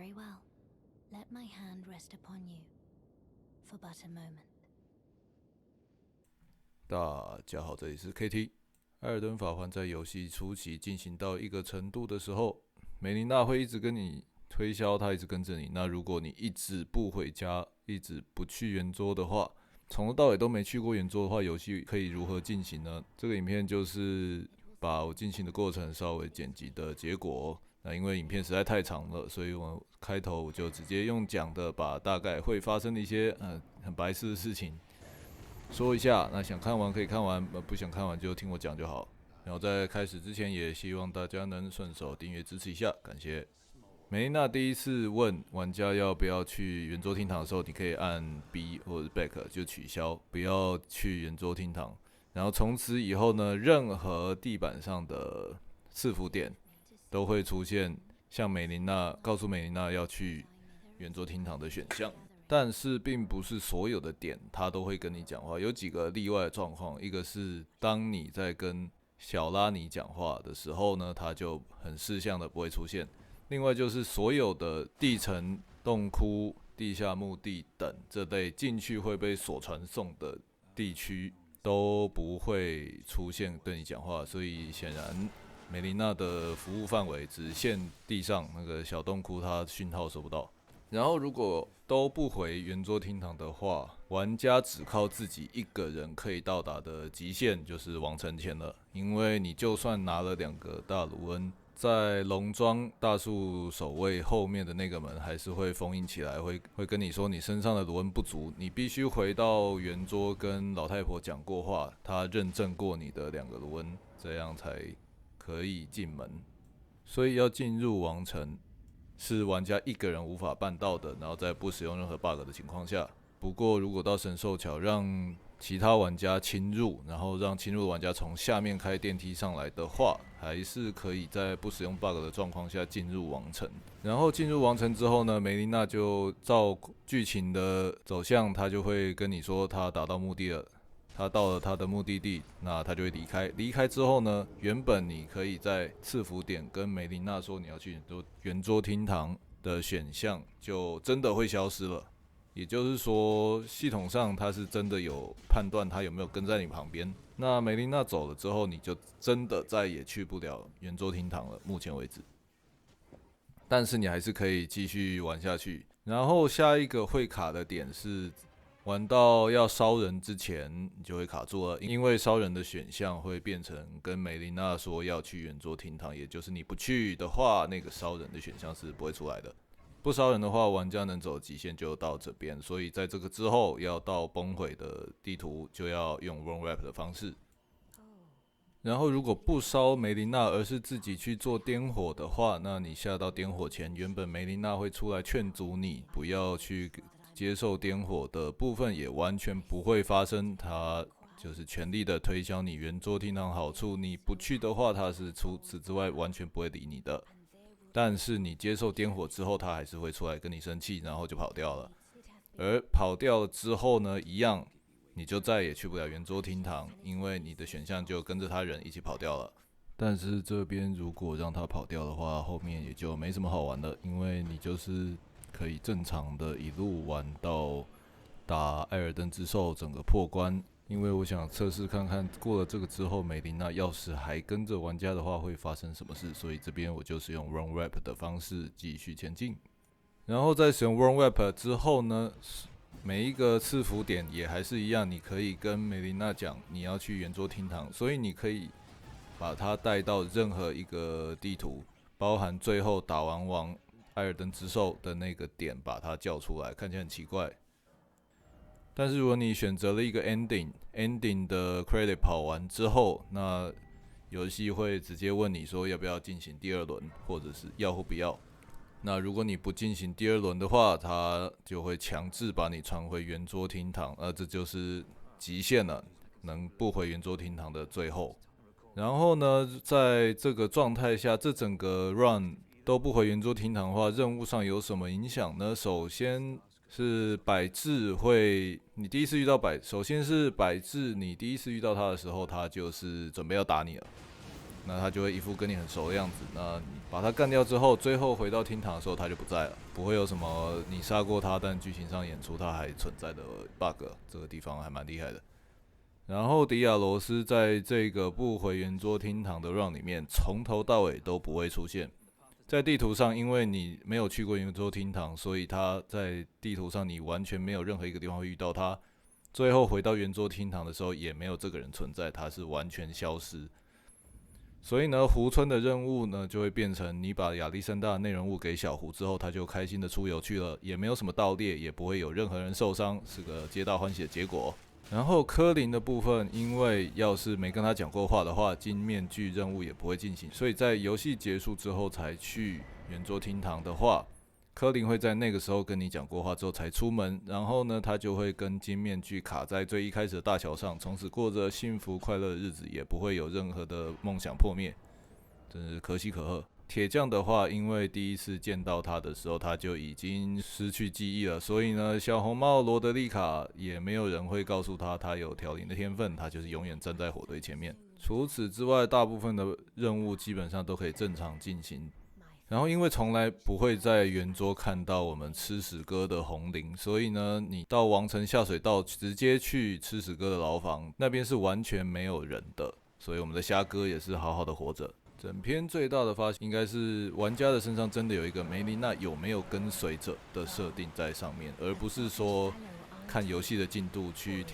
Very well. Let my hand rest upon you for but a moment. 大家好，这里是 KT。艾尔登法环在游戏初期进行到一个程度的时候，梅琳娜会一直跟你推销，她一直跟着你。那如果你一直不回家，一直不去圆桌的话，从头到尾都没去过圆桌的话，游戏可以如何进行呢？这个影片就是把我进行的过程稍微剪辑的结果。那因为影片实在太长了，所以我开头就直接用讲的，把大概会发生的一些很白痴的事情说一下。那想看完可以看完，不想看完就听我讲就好。然后在开始之前，也希望大家能顺手订阅支持一下，感谢。梅琳娜第一次问玩家要不要去圆桌厅堂的时候，你可以按 B 或者 Back 就取消，不要去圆桌厅堂。然后从此以后呢，任何地板上的伺服点都会出现像梅琳娜告诉梅琳娜要去圆桌厅堂的选项。但是并不是所有的点他都会跟你讲话，有几个例外的状况。一个是当你在跟小拉尼讲话的时候呢，他就很识相的不会出现。另外就是所有的地层、洞窟、地下墓地等这类进去会被所传送的地区都不会出现对你讲话，所以显然梅琳娜的服务范围只限地上那个小洞窟，它讯号收不到。然后如果都不回圆桌厅堂的话，玩家只靠自己一个人可以到达的极限就是王城前了。因为你就算拿了2个大卢恩，在农庄大树守卫后面的那个门还是会封印起来，会跟你说你身上的卢恩不足，你必须回到圆桌跟老太婆讲过话，她认证过你的2个卢恩，这样才可以进门。所以要进入王城是玩家一个人无法办到的，然后在不使用任何 bug 的情况下。不过如果到神兽桥让其他玩家侵入，然后让侵入的玩家从下面开电梯上来的话，还是可以在不使用 bug 的状况下进入王城。然后进入王城之后呢，梅琳娜就照剧情的走向，她就会跟你说她达到目的了，他到了他的目的地，那他就会离开。离开之后呢，原本你可以在赐福点跟梅琳娜说你要去圆桌厅堂的选项，就真的会消失了。也就是说，系统上它是真的有判断他有没有跟在你旁边。那梅琳娜走了之后，你就真的再也去不了圆桌厅堂了。目前为止，但是你还是可以继续玩下去。然后下一个会卡的点是玩到要烧人之前，你就会卡住了，因为烧人的选项会变成跟梅琳娜说要去圆桌厅堂，也就是你不去的话，那个烧人的选项是不会出来的。不烧人的话，玩家能走的极限就到这边，所以在这个之后，要到崩毁的地图就要用 run rap 的方式。然后如果不烧梅琳娜，而是自己去做颠火的话，那你下到颠火前，原本梅琳娜会出来劝阻你不要去接受颠火的部分，也完全不会发生。他就是全力的推销你圆桌厅堂好处，你不去的话，他是除此之外完全不会理你的。但是你接受颠火之后，他还是会出来跟你生气，然后就跑掉了。而跑掉了之后呢，一样你就再也去不了圆桌厅堂，因为你的选项就跟着他人一起跑掉了。但是这边如果让他跑掉的话，后面也就没什么好玩了，因为你就是可以正常的一路玩到打艾尔登之兽整个破关。因为我想测试看看过了这个之后，梅琳娜要是还跟着玩家的话会发生什么事，所以这边我就是用 run rap 的方式继续前进。然后在使用 run rap 之后呢，每一个赐福点也还是一样，你可以跟梅琳娜讲你要去圆桌厅堂，所以你可以把它带到任何一个地图，包含最后打完王艾尔登之兽的那个点，把它叫出来，看起来很奇怪。但是如果你选择了一个 ending 的 credit 跑完之后，那游戏会直接问你说要不要进行第2轮，或者是要或不要。那如果你不进行第2轮的话，它就会强制把你传回圆桌厅堂，这就是极限了，能不回圆桌厅堂的最后。然后呢，在这个状态下，这整个 run 都不回圆桌厅堂的话，任务上有什么影响呢？首先是百智会，你第一次遇到首先是百智，你第一次遇到他的时候，他就是准备要打你了。那他就会一副跟你很熟的样子。那你把他干掉之后，最后回到厅堂的时候，他就不在了，不会有什么你杀过他，但剧情上演出他还存在的 bug， 这个地方还蛮厉害的。然后迪亚罗斯在这个不回圆桌厅堂的 run 里面，从头到尾都不会出现。在地图上，因为你没有去过圆桌厅堂，所以他在地图上你完全没有任何一个地方会遇到他。最后回到圆桌厅堂的时候，也没有这个人存在，他是完全消失。所以呢，湖村的任务呢就会变成你把亚历山大的内容物给小胡之后，他就开心的出游去了，也没有什么盗猎，也不会有任何人受伤，是个皆大欢喜的结果。然后科林的部分，因为要是没跟他讲过话的话，金面具任务也不会进行，所以在游戏结束之后才去圆桌厅堂的话，科林会在那个时候跟你讲过话之后才出门，然后呢，他就会跟金面具卡在最一开始的大桥上，从此过着幸福快乐的日子，也不会有任何的梦想破灭，真是可喜可贺。铁匠的话，因为第一次见到他的时候，他就已经失去记忆了，所以呢，小红帽罗德丽卡也没有人会告诉他他有调灵的天分，他就是永远站在火堆前面。除此之外，大部分的任务基本上都可以正常进行。然后因为从来不会在圆桌看到我们吃屎哥的红绫，所以呢，你到王城下水道直接去吃屎哥的牢房，那边是完全没有人的，所以我们的虾哥也是好好的活着。整篇最大的发现应该是玩家的身上真的有一个梅琳娜有没有跟随者的设定在上面，而不是说看游戏的进度去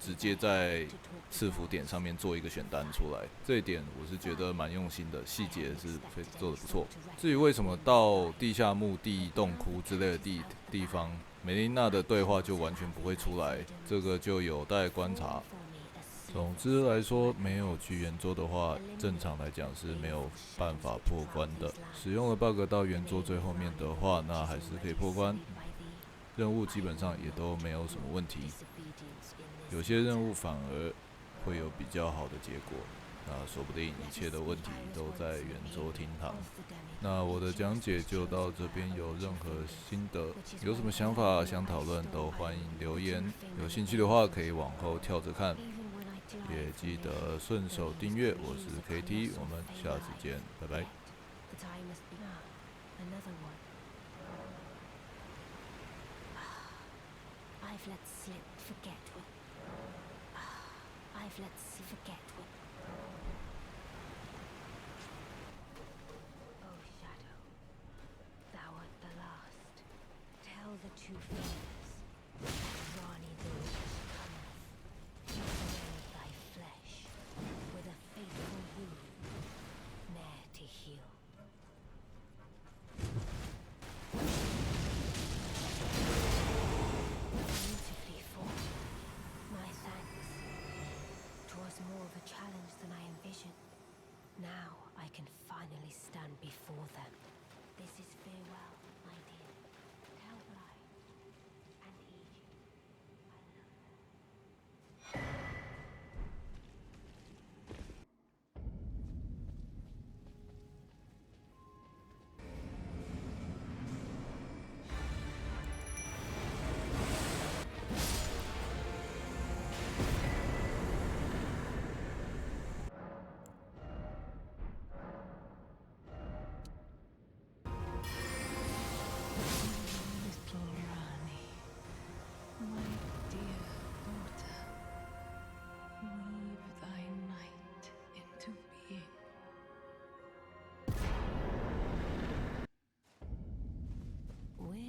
直接在赐福点上面做一个选单出来。这一点我是觉得蛮用心的，细节是做得不错。至于为什么到地下墓地、洞窟之类的地方，梅琳娜的对话就完全不会出来，这个就有待观察。总之来说，没有去圆桌的话，正常来讲是没有办法破关的。使用了 bug 到圆桌最后面的话，那还是可以破关。任务基本上也都没有什么问题，有些任务反而会有比较好的结果。那说不定一切的问题都在圆桌厅堂。那我的讲解就到这边，有任何心得，有什么想法想讨论都欢迎留言。有兴趣的话可以往后跳着看。也记得顺手订阅，我是 KT， 我们下次见，拜拜。Now I can finally stand before them. This is farewell, my dear. Tell Blythe and Egypt I love them.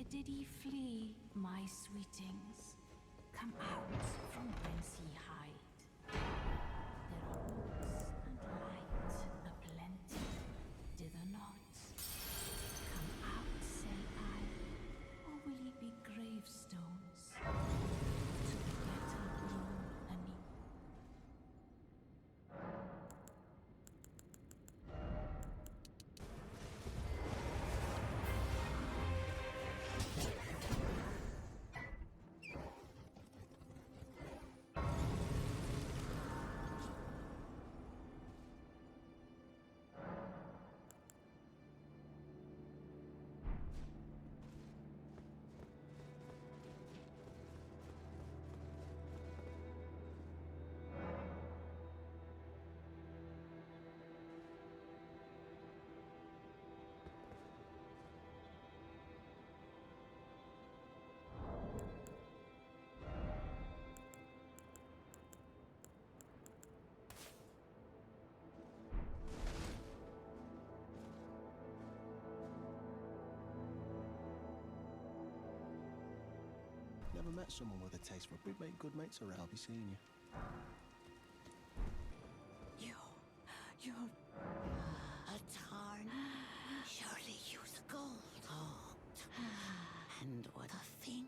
Did he flee, my sweetings? Come out from whence ye hide. There are books and light aplenty, dither not. Come out, say I, or will ye be gravestones to the better born anew? Never met someone with a taste for it. We'd make good mates around. I'll be seeing you. You're a tarn. Surely use a gold heart. And what a thing.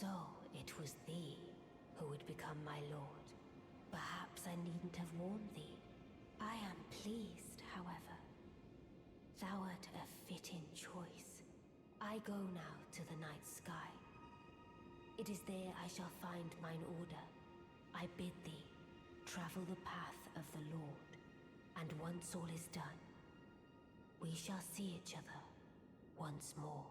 So it was thee who would become my lord. Perhaps I needn't have warned thee. I am pleased, however. Thou art a fitting choice. I go now to the night sky. It is there I shall find mine order. I bid thee travel the path of the Lord, and once all is done, we shall see each other once more.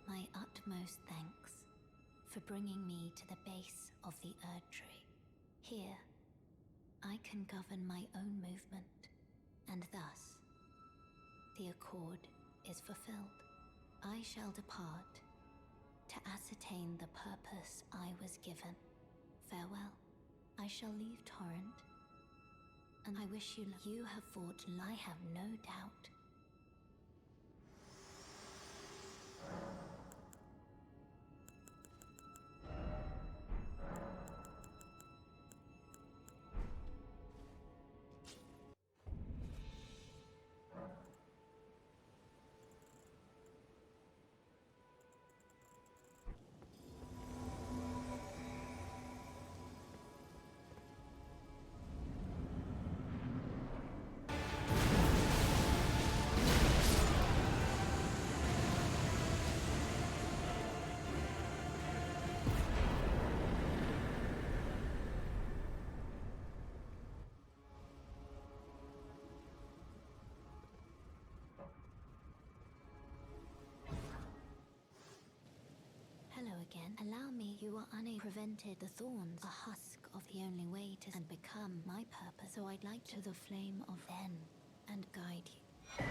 My utmost thanks for bringing me to the base of the Erdtree. Here, I can govern my own movement, and thus, the accord is fulfilled. I shall depart to ascertain the purpose I was given. Farewell. I shall leave Torrent, and I wish you have fought, I have no doubt. then allow me. You are unable prevented the thorns, a husk of the only way to and become my purpose. So I'd like to the flame of then and guide you.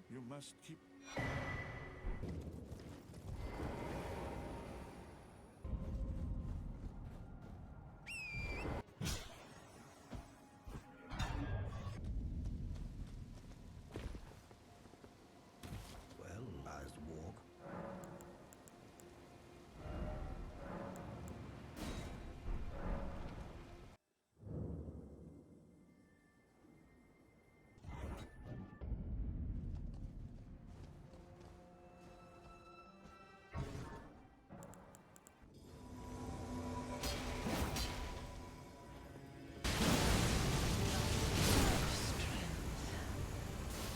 You must keep. Well, how's the walk?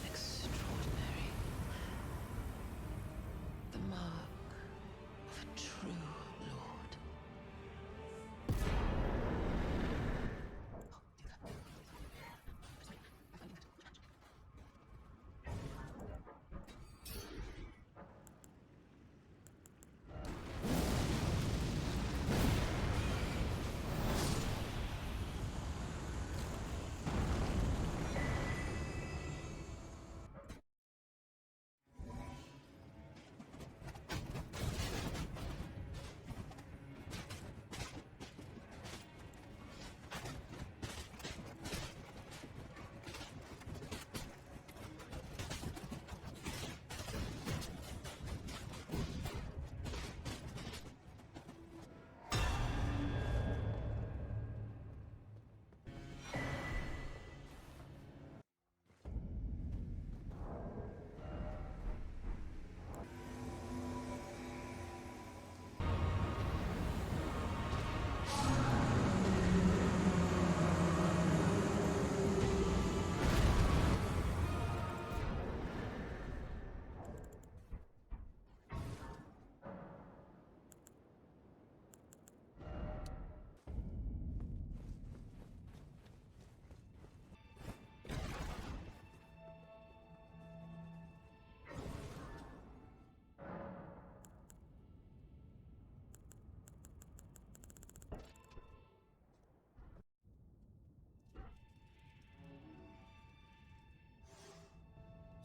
Extraordinary. The mark of a true lord.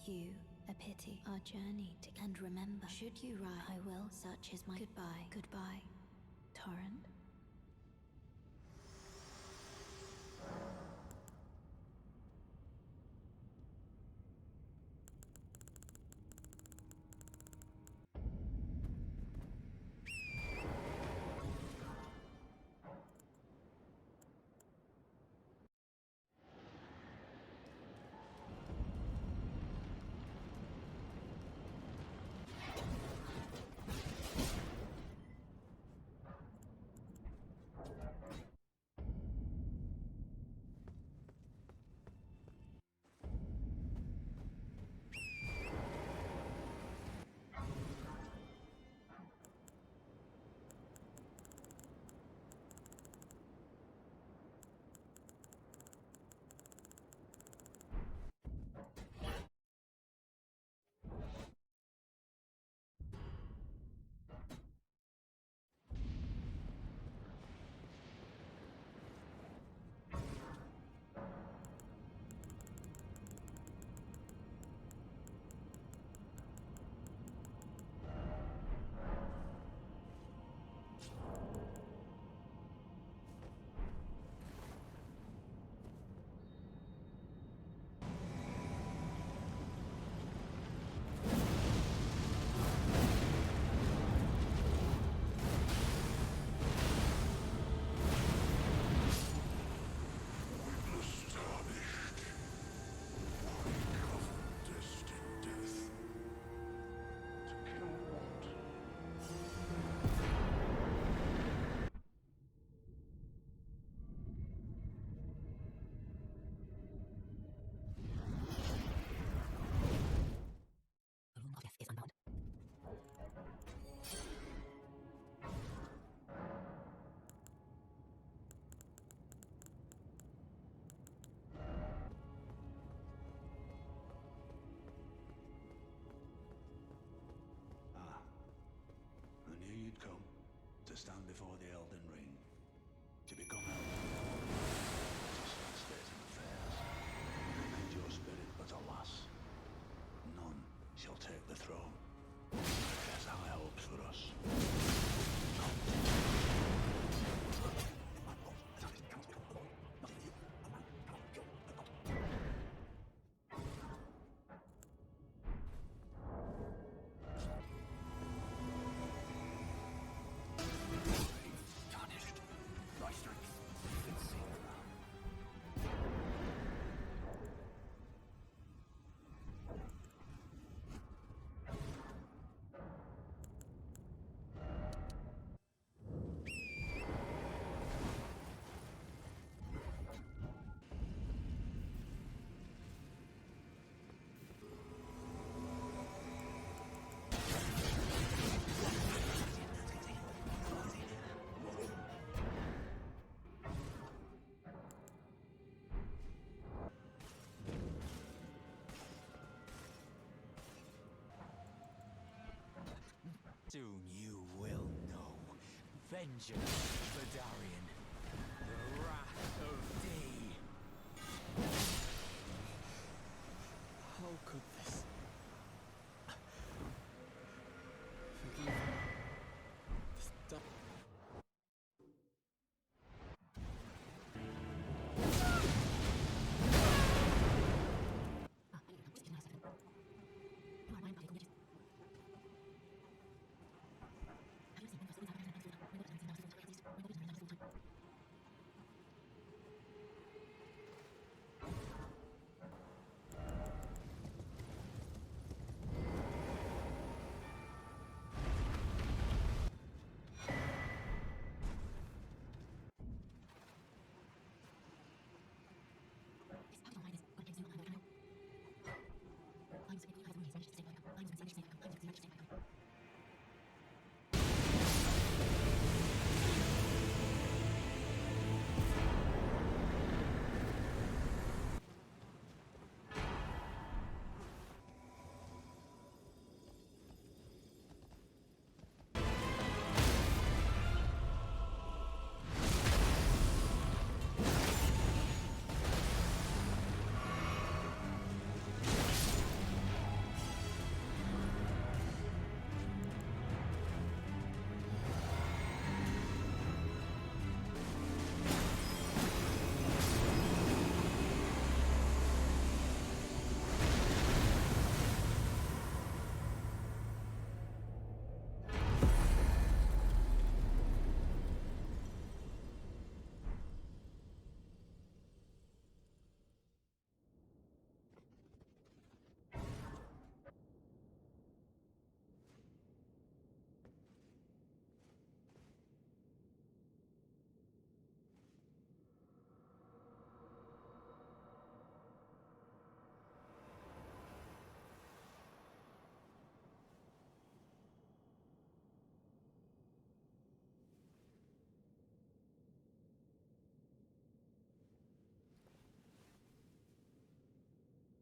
You, a pity, our journey to and remember. Should you ride, I will. Such is my goodbye. Goodbye, Torrent. Soon you will know. Vengeance, Vadarian. The wrath of Day. How could this... Forgive me. This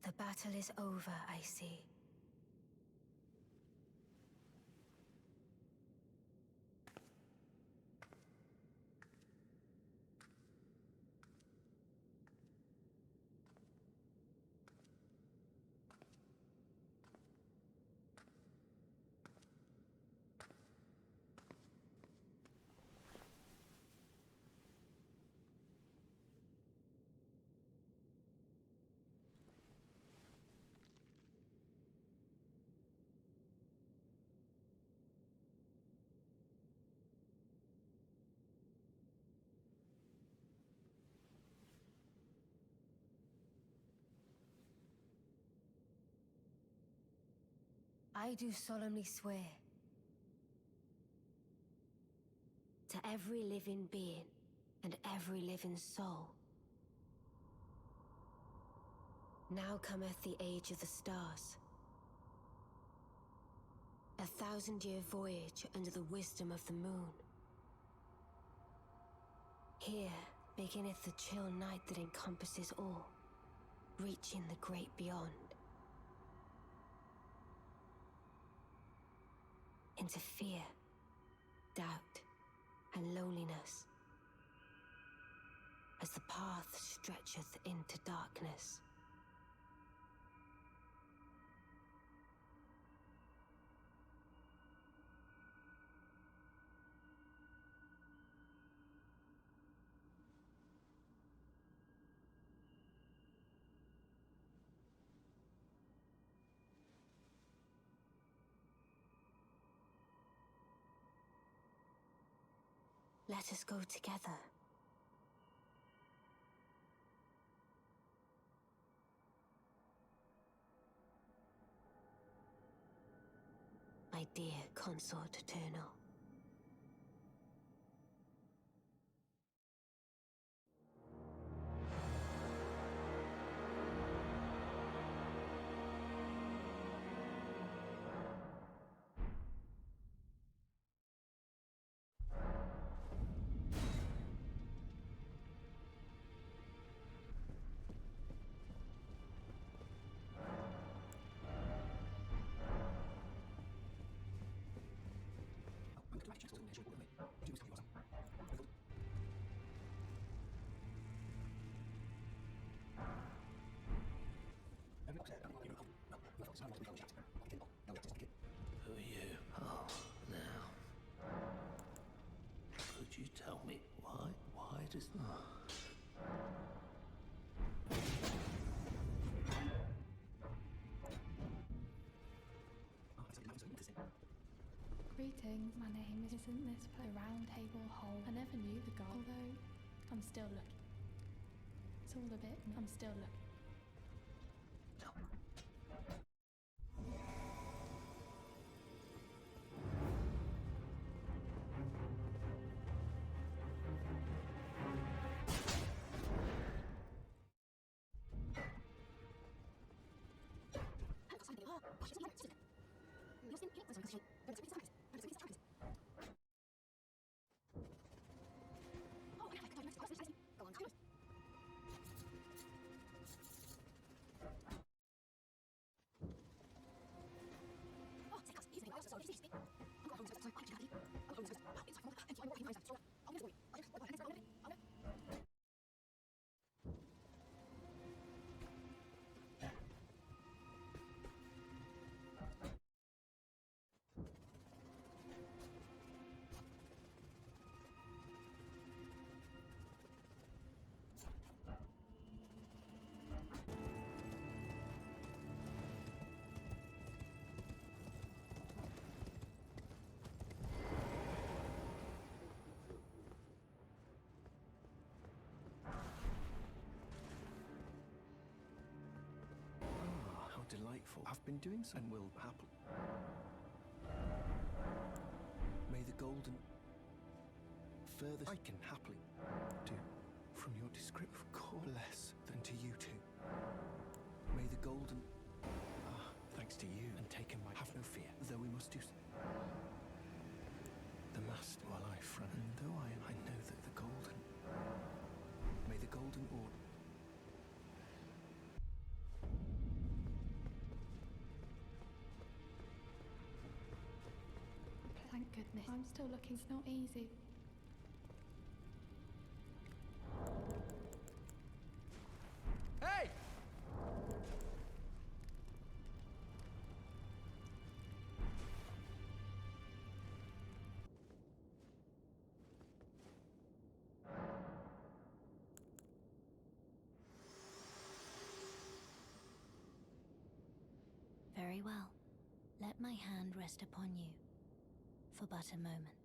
The battle is over, I see. I do solemnly swear to every living being and every living soul. Now cometh the age of the stars. 1,000-year voyage under the wisdom of the moon. Here beginneth the chill night that encompasses all, reaching the great beyond. Into fear, doubt, and loneliness, as the path stretcheth into darkness. Let us go together. My dear consort eternal. Who are you? Oh, now. Could you tell me why? Why does... Greetings, my name isn't this a round table hole. I never knew the guy, although I'm still looking. It's all a bit, I'm still looking. Delightful. I've been doing so and will happily. May the golden furthest I can happily do from your description call less than to you two. May the golden thanks to you and taken my have no fear, though we must do so. The master while I front, and though I know that the golden may the golden order. Thank goodness. I'm still looking, it's not easy. Hey! Very well. Let my hand rest upon you for but a moment.